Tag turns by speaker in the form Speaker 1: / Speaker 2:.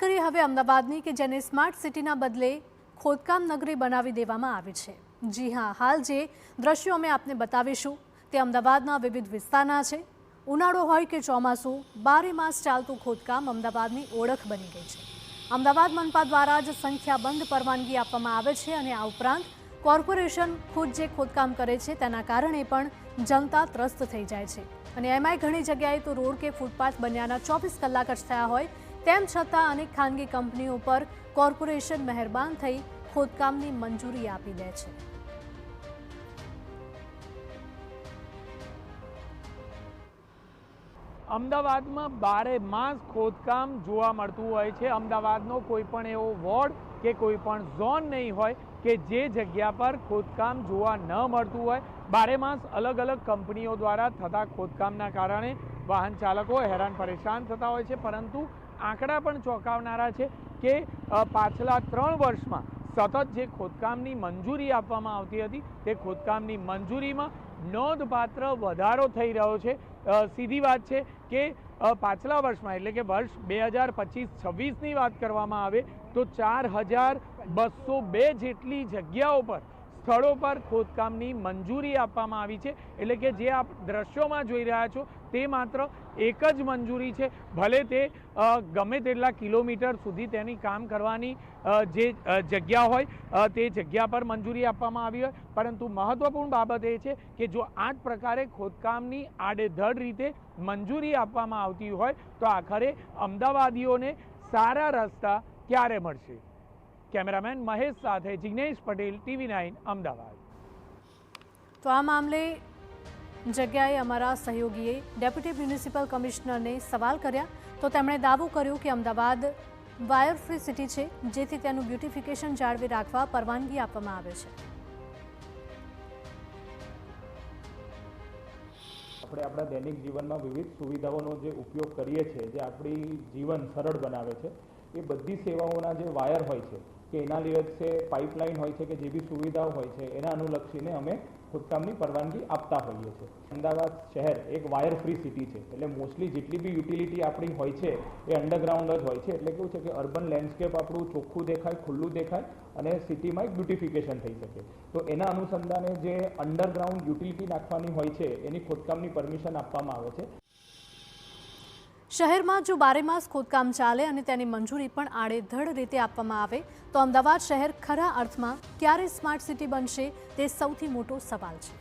Speaker 1: કરીએ હવે અમદાવાદની કે જેને સ્માર્ટ સિટીના બદલે ખોદકામ નગરી બનાવી દેવામાં આવી છે। જી હા, હાલ જે દ્રશ્યો અમે આપને બતાવીશું તે અમદાવાદના વિવિધ વિસ્તારના છે। ઉનાળો હોય કે ચોમાસું, 12 માસ ચાલતું ખોદકામ અમદાવાદની ઓળખ બની ગઈ છે। અમદાવાદ મનપા દ્વારા જ સંખ્યાબંધ પરવાનગી આપવામાં આવે છે અને આ ઉપરાંત કોર્પોરેશન ખુદ જે ખોદકામ કરે છે તેના કારણે પણ જનતા ત્રસ્ત થઈ જાય છે અને એમાંય ઘણી જગ્યાએ તો રોડ કે ફૂટપાથ બન્યાના 24 કલાક જ થયા હોય તેમ છતાં અનેક ખાનગી કંપનીઓ પર કોર્પોરેશન મહેરબાન થઈ ખોદકામની મંજૂરી આપી દે છે।
Speaker 2: અમદાવાદમાં 12 માસ ખોદકામ જોવા મળતું હોય છે। અમદાવાદનો કોઈ પણ એવો વોર્ડ કે કોઈ પણ ઝોન નહીં હોય કે જે જગ્યા પર ખોદકામ જોવા ન મળતું હોય। 12 માસ અલગ અલગ કંપનીઓ દ્વારા થતા ખોદકામના કારણે વાહન ચાલકો હેરાન પરેશાન થતા હોય છે, પરંતુ આંકડા પણ ચોંકાવનારા છે કે પાછલા 3 વર્ષમાં સતત જે ખોદકામની મંજૂરી આપવામાં આવતી હતી તે ખોદકામની મંજૂરીમાં નોંધપાત્ર વધારો થઈ રહ્યો છે। સીધી વાત છે કે પાછલા વર્ષમાં એટલે કે વર્ષ 2025-26ની વાત કરવામાં આવે તો 4202 જેટલી જગ્યાઓ પર સ્થળો પર ખોદકામની મંજૂરી આપવામાં આવી છે। એટલે કે જે આપ દ્રશ્યોમાં જોઈ રહ્યા છો તે માત્ર એક જ મંજૂરી છે, ભલે તે ગમે તેટલા કિલોમીટર સુધી તેની કામ કરવાની જે જગ્યા હોય તે જગ્યા પર મંજૂરી આપવામાં આવી હોય, પરંતુ મહત્વપૂર્ણ બાબત એ છે કે જો આ જ પ્રકારે ખોદકામની આડેધડ રીતે મંજૂરી આપવામાં આવતી હોય તો આખરે અમદાવાદીઓને સારા રસ્તા ક્યારે મળશે? કેમેરામેન મહેશ સાથે જિગ્નેશ પટેલ, TV9 અમદાવાદ।
Speaker 1: તો આ મામલે જગ્યાએ અમારા સહયોગીએ ડેપ્યુટી મ્યુનિસિપલ કમિશનરને સવાલ કર્યા તો તેમણે દાવો કર્યો કે અમદાવાદ વાયર ફ્રી સિટી છે, જેથી તેનું બ્યુટિફિકેશન જાળવી રાખવા પરવાનગી આપવામાં આવે છે।
Speaker 3: આપણે આપણા દૈનિક જીવનમાં વિવિધ સુવિધાઓનો જે ઉપયોગ કરીએ છીએ, જે આપણી જીવન સરળ બનાવે છે, એ બધી સેવાઓના જે વાયર હોય છે કે એના લીધે પાઇપલાઇન હોય છે કે જે બી સુવિધાઓ હોય છે એના અનુલક્ષીને અમે ખોદકામની પરવાનગી આપતા હોઈએ છીએ। અમદાવાદ શહેર એક વાયર ફ્રી સિટી છે, એટલે મોસ્ટલી જેટલી બી યુટિલિટી આપણી હોય છે એ અંડરગ્રાઉન્ડ જ હોય છે। એટલે કેવું છે કે અર્બન લેન્ડસ્કેપ આપણું ચોખ્ખું દેખાય, ખુલ્લું દેખાય અને સિટીમાં એક બ્યુટિફિકેશન થઈ શકે। તો એના અનુસંધાને જે અંડરગ્રાઉન્ડ યુટિલિટી નાખવાની હોય છે એની ખોદકામની પરમિશન આપવામાં આવે છે।
Speaker 1: શહેરમાં જો 12 માસ ખોદકામ ચાલે અને તેની મંજૂરી પણ આડેધડ રીતે આપવામાં આવે તો અમદાવાદ શહેર ખરા અર્થમાં ક્યારે સ્માર્ટ સિટી બનશે તે સૌથી મોટો સવાલ છે।